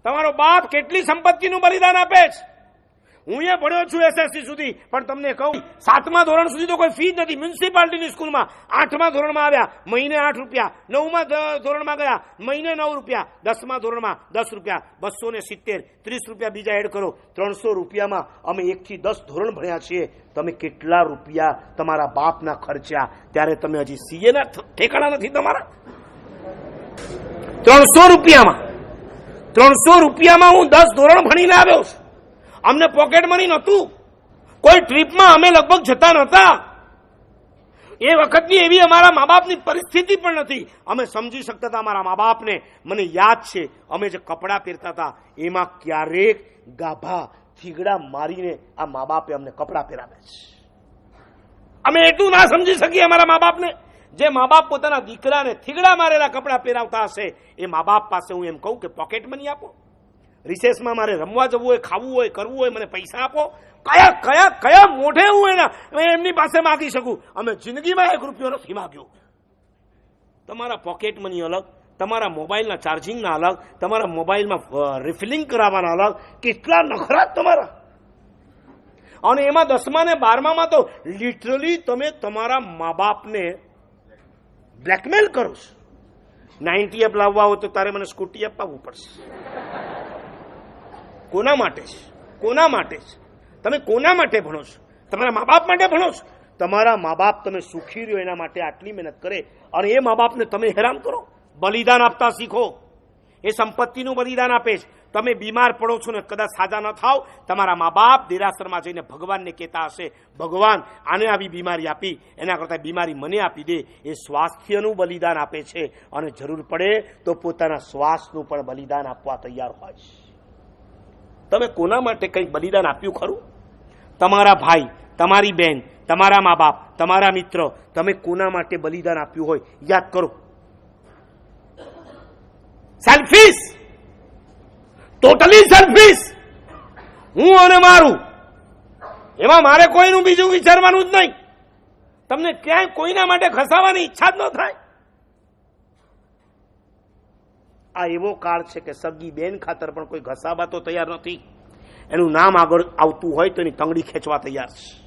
તમારો બાપ કેટલી સંપત્તિનું બલિદાન આપે છે. હું એ ભણ્યો છું એસએસસી સુધી, પણ તમને કહું 7મા ધોરણ સુધી તો કોઈ ફી જ નથી. મ્યુનિસિપાલિટીની સ્કૂલમાં 8મા ધોરણમાં આવ્યા, મહિને 8 રૂપિયા. 9મા ધોરણમાં ગયા, મહિને 9 રૂપિયા. 10મા ધોરણમાં 10 રૂપિયા. 270, 30 રૂપિયા બીજા એડ કરો, 300 રૂપિયામાં અમે 1 થી 10 ધોરણ ભણ્યા છીએ. તમે કેટલા રૂપિયા તમારા બાપના ખર્ચ્યા, ત્યારે તમે હજી સીએના ઠેકાણા નથી તમારા. 300 રૂપિયામાં હું 10 ધોરણ ભણીને આવ્યો છું. અમને પોકેટ મની નહોતું, કોઈ ટ્રીપમાં અમે લગભગ જતા નહોતા. એ વખતની એવી અમારા મા બાપની પરિસ્થિતિ પણ નથી. અમે સમજી શકતા હતા અમારા મા બાપને. મને યાદ છે અમે જે કપડાં પહેરતા હતા એમાં ક્યારેક ગાભા થીગડા મારીને આ મા બાપે અમને કપડાં પહેરાવે છે. અમે એટલું ના સમજી શકીએ અમારા મા બાપને. જે મા બાપ પોતાના દીકરાને થીગડા મારેલા કપડાં પહેરાવતા હશે એ મા બાપ પાસે હું એમ કહું કે પોકેટ મની આપો. રિસેસમાં મારે રમવા જવું હોય, ખાવું હોય, કરવું હોય, મને પૈસા આપો. કયા મોઢે હું એમની પાસે માગી શકું? અમે જિંદગીમાં 1 રૂપિયો નથી માગ્યો. તમારા પોકેટ મની અલગ, તમારા મોબાઈલના ચાર્જિંગના અલગ, તમારા મોબાઈલમાં રિફિલિંગ કરાવવાના અલગ. કેટલા નખરા તમારા! અને એમાં 10મા ને 12માં તો લિટરલી તમે તમારા મા બાપને બ્લેકમેલ કરો છો. 90 અપ લાવવા હોય તો તારે મને સ્કૂટી અપાવવું પડશે. કોના માટે છે? કોના માટે છે? તમે કોના માટે ભણો છો? તમારા મા બાપ માટે ભણો છો? તમારા મા બાપ તમે સુખી રહ્યો એના માટે આટલી મહેનત કરે, અને એ મા બાપને તમે હેરાન કરો. બલિદાન આપતા શીખો. એ સંપત્તિનું બલિદાન આપે છે. તમે બીમાર પડો છો ને કદાચ સાજા ન થાવ, તમારા મા બાપ દેરાસરમાં જઈને ભગવાનને કહેતા હશે, ભગવાન આને આવી બીમારી આપી, એના કરતાં બીમારી મને આપી દે. એ સ્વાસ્થ્યનું બલિદાન આપે છે, અને જરૂર પડે તો પોતાના શ્વાસનું પણ બલિદાન આપવા તૈયાર હોય છે. તમે કોના માટે કંઈક બલિદાન આપ્યું ખરું? તમારા ભાઈ, તમારી બહેન, તમારા મા બાપ, તમારા મિત્ર, તમે કોના માટે બલિદાન આપ્યું હોય યાદ કરો. Selfish, totally selfish. હું અને મારું, એમાં મારે કોઈનું બીજું વિચારવાનું જ નહીં. તમને ક્યાંય કોઈના માટે ખસાવાની ઈચ્છા જ ન થાય. આ એવો કાળ છે કે સગી બેન ખાતર પણ કોઈ ઘસાવા તો તૈયાર નથી. એનું નામ આગળ આવતું હોય તો એની તંગડી ખેંચવા તૈયાર છે.